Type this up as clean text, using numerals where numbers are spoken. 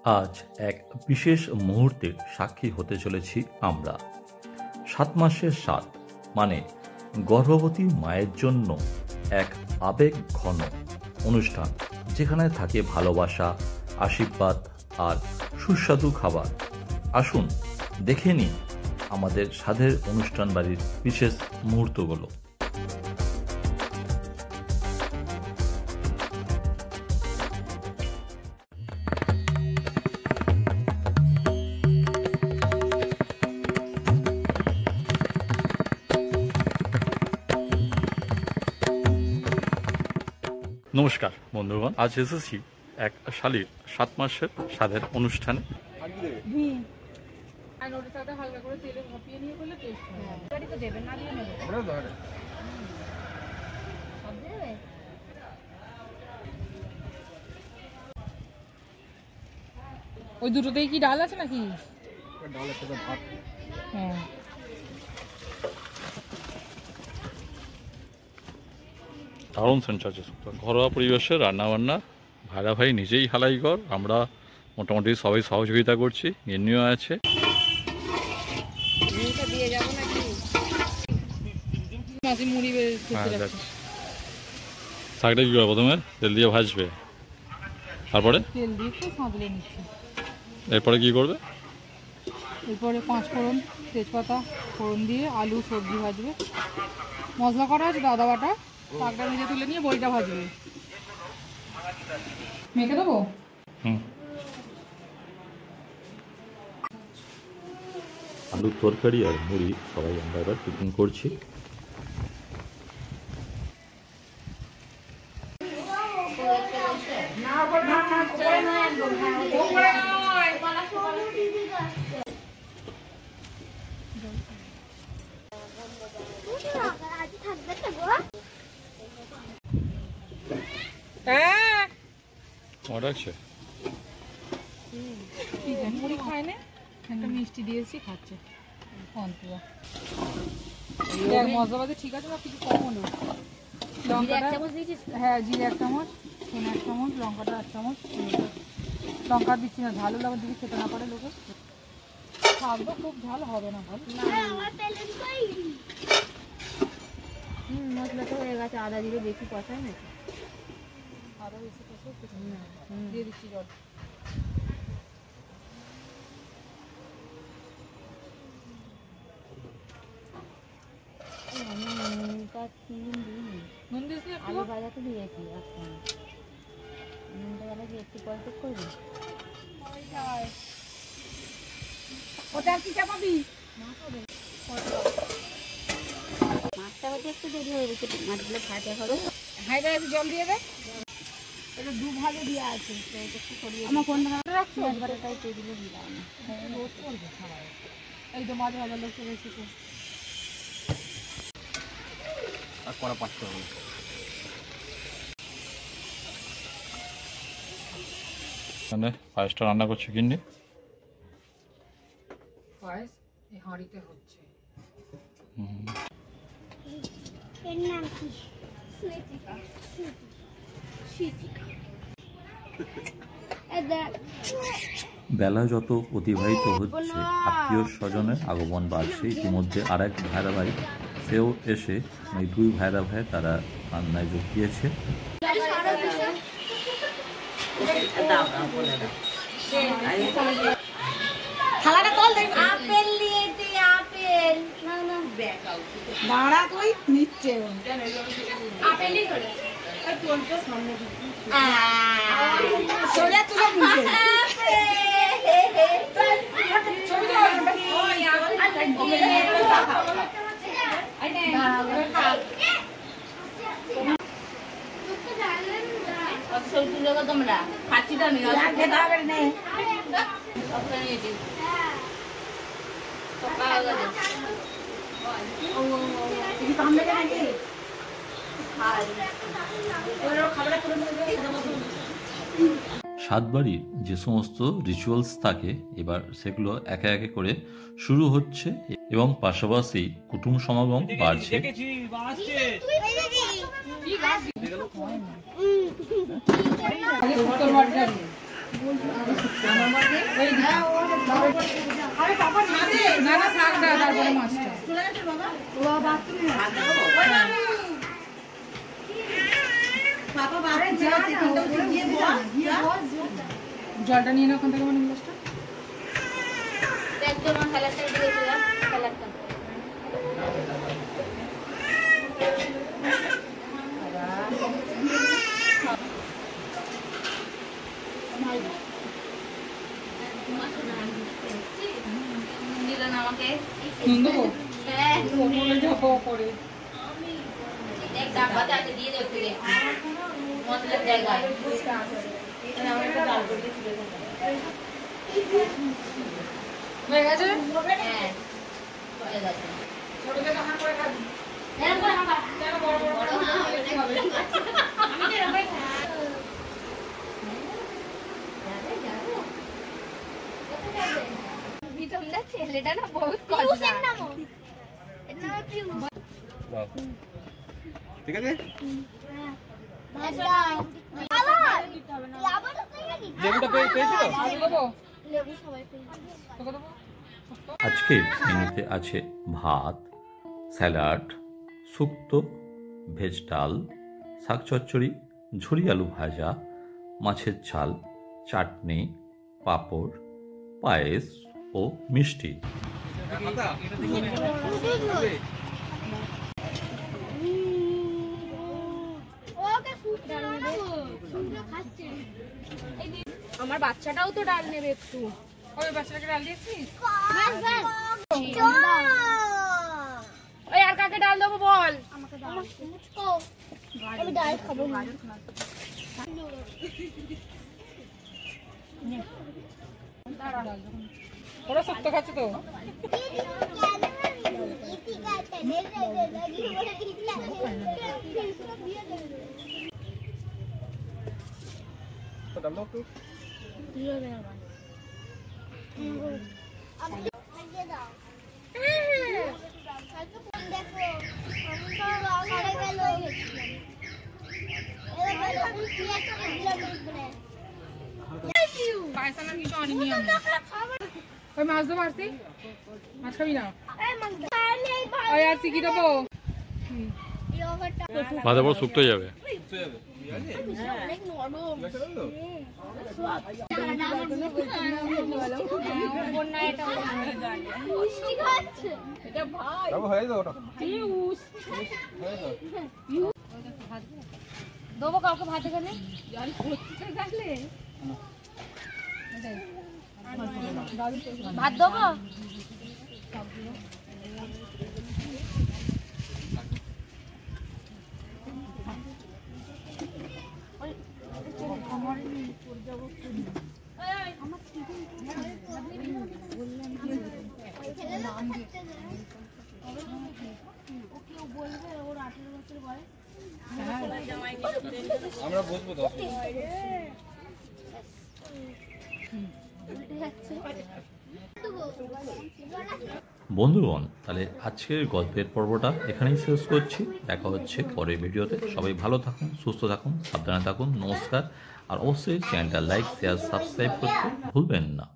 আজ এক বিশেষ মুহূর্তের সাক্ষী হতে চলেছি আমরা। 7 মাসের 7 মানে গর্ভবতী মায়ের জন্য এক আবেগ ঘন অনুষ্ঠান, যেখানে থাকে ভালোবাসা, আশীর্বাদ আর সুস্বাদু খাবার। আসুন দেখে নিন আমাদের স্বাদের অনুষ্ঠান বাড়ির বিশেষ মুহূর্তগুলো। নমস্কার বন্ধুগণ, আজ এসেছি এক শালীর 7 মাসের স্বাদের অনুষ্ঠানে। ওই দুটোতেই কি ডাল আছে নাকি? ডাল আছে, ভাত। হ্যাঁ, দারুণ সেন্টার, ঘরোয়া পরিবেশে রান্নাবান্না, ভাইরা ভাই নিজেই হালাই কর, আমরা মোটামুটি সবাই সহযোগিতা করছি, গিন্নিও আছে। শাকটা কি করবে? প্রথমে তেল দিয়ে ভাজবে, তারপরে তেল দিয়ে একটু সাঁতলে নিচ্ছি। এরপরে কি করবে? এরপরে 5 ফোড়ন, তেজপাতা ফোড়ন দিয়ে আলু সবজি ভাজবে। মশলা করা আছে, আদা বাটা। শাকটা ভেজে তুলে নিয়ে বড়িটা ভাজবে। মেখে দেবো। আলুর তরকারি আর মুড়ি সবাই আমরা এবার টিফিন করছি। মুড়ি খায় না, একটা মিষ্টি দিয়েছি, খাচ্ছে। মশলাপাতি ঠিক আছে, কিছু কম হলো। হ্যাঁ, জিরে 1 চামচ, ধনে 1 চামচ, লঙ্কাটা 1 চামচ। লঙ্কা দিচ্ছি না, ঝালও লঙ্কা দিকে খেতে না পারে লোকে। শাকটা খুব ঝাল হবে না। মশলা তো হয়ে গেছে, আদা জিরে বেশি কষায় না, আরো বেশি দিয়ে দিচ্ছি জল। নুন দিয়েছি, আলু ভাজাতে দিয়েছি। নুনটা গেলে কি একটু পরে চেক করবি? ওটা কি চাপাবি? মাছটা হচ্ছে একটু দেরি হয়ে গেছে, মাছগুলো ভাজা হবে। হাইডা একটু জল দিয়ে দে। এটা 2 ভাগে দেওয়া আছে, তো এটা একটু সরিয়ে আমার ফোন রাখছি, মাছ ভাজাটাই টেবিলে দিয়ে দাও না। এই তো মাছ ভাজা লোক চলে এসেছে। আর কড়া 5 টাকা। মানে পায়েসটা রান্না করছে গিন্নি। পায়েস এই হাঁড়িতে হচ্ছে। এর নাম কি? স্মৃতিকা। বেলা যত অতিবাহিত হচ্ছে, আত্মীয় স্বজনের আগমন বাড়ছে। ইতিমধ্যে আরেক ভাইরা ভাই সেও এসে, এই 2 ভাইরা ভাই তারা রান্নায় যোগ দিয়েছে। থালাটা কল দেখ। আপেল নিয়ে দে, আপেল। না না, দাঁড়া, তুই নিচ্ছে। আপেলই ধরে। এই কোনটা সামনে দিবি? সোজা তুলে নিচ্ছে। তোমরা খাচ্ছি তো নিয়ে সাতবাড়ির যে সমস্ত রিচুয়ালস থাকে, এবার সেগুলো একে একে করে শুরু হচ্ছে এবং পাশাপাশি কুটুম সমাগম বাড়ছে। না না শাকটা তারপরে মাছটা। জলটা নিয়ে নাও ওখান থেকে মানে গ্লাসটা। ছেলেটা না বহুত ঠিক আছে লেবুটা পেয়েছি তো আজকে মেনুতে আছে ভাত, স্যালাড, শুক্তো, ভেজ ডাল, শাক চচ্চড়ি, ঝুরি আলু ভাজা, মাছের ঝাল, চাটনি, পাঁপড়, পায়েস ও মিষ্টি। আমার বাচ্চাটাও তো ডাল নেবে একটু। ওই বাচ্চাটাকে ডাল দিয়েছিস? ওই আর কাকে ডাল দেবো বল? আমি ডাল খাবো না। ওরা শক্ত খাচ্ছে তো। পায়সা না কিছু আনিনি আমি। ওই মাছ দেবো আরতি? মাছ খাবি না? ওই আরতি কি দেবো? ভাজা পর শুকতে যাবে দেবো কাউকে ভাত এখানে? ভাত দেবো? আমরা বসবো 10 বন্ধুগণ, তাহলে আজকের গল্পের পর্বটা এখানেই শেষ করছি। দেখা হচ্ছে পরের ভিডিওতে। সবাই ভালো থাকুন, সুস্থ থাকুন, সাবধানে থাকুন। নমস্কার। আর অবশ্যই চ্যানেলটা লাইক, শেয়ার, সাবস্ক্রাইব করতে ভুলবেন না।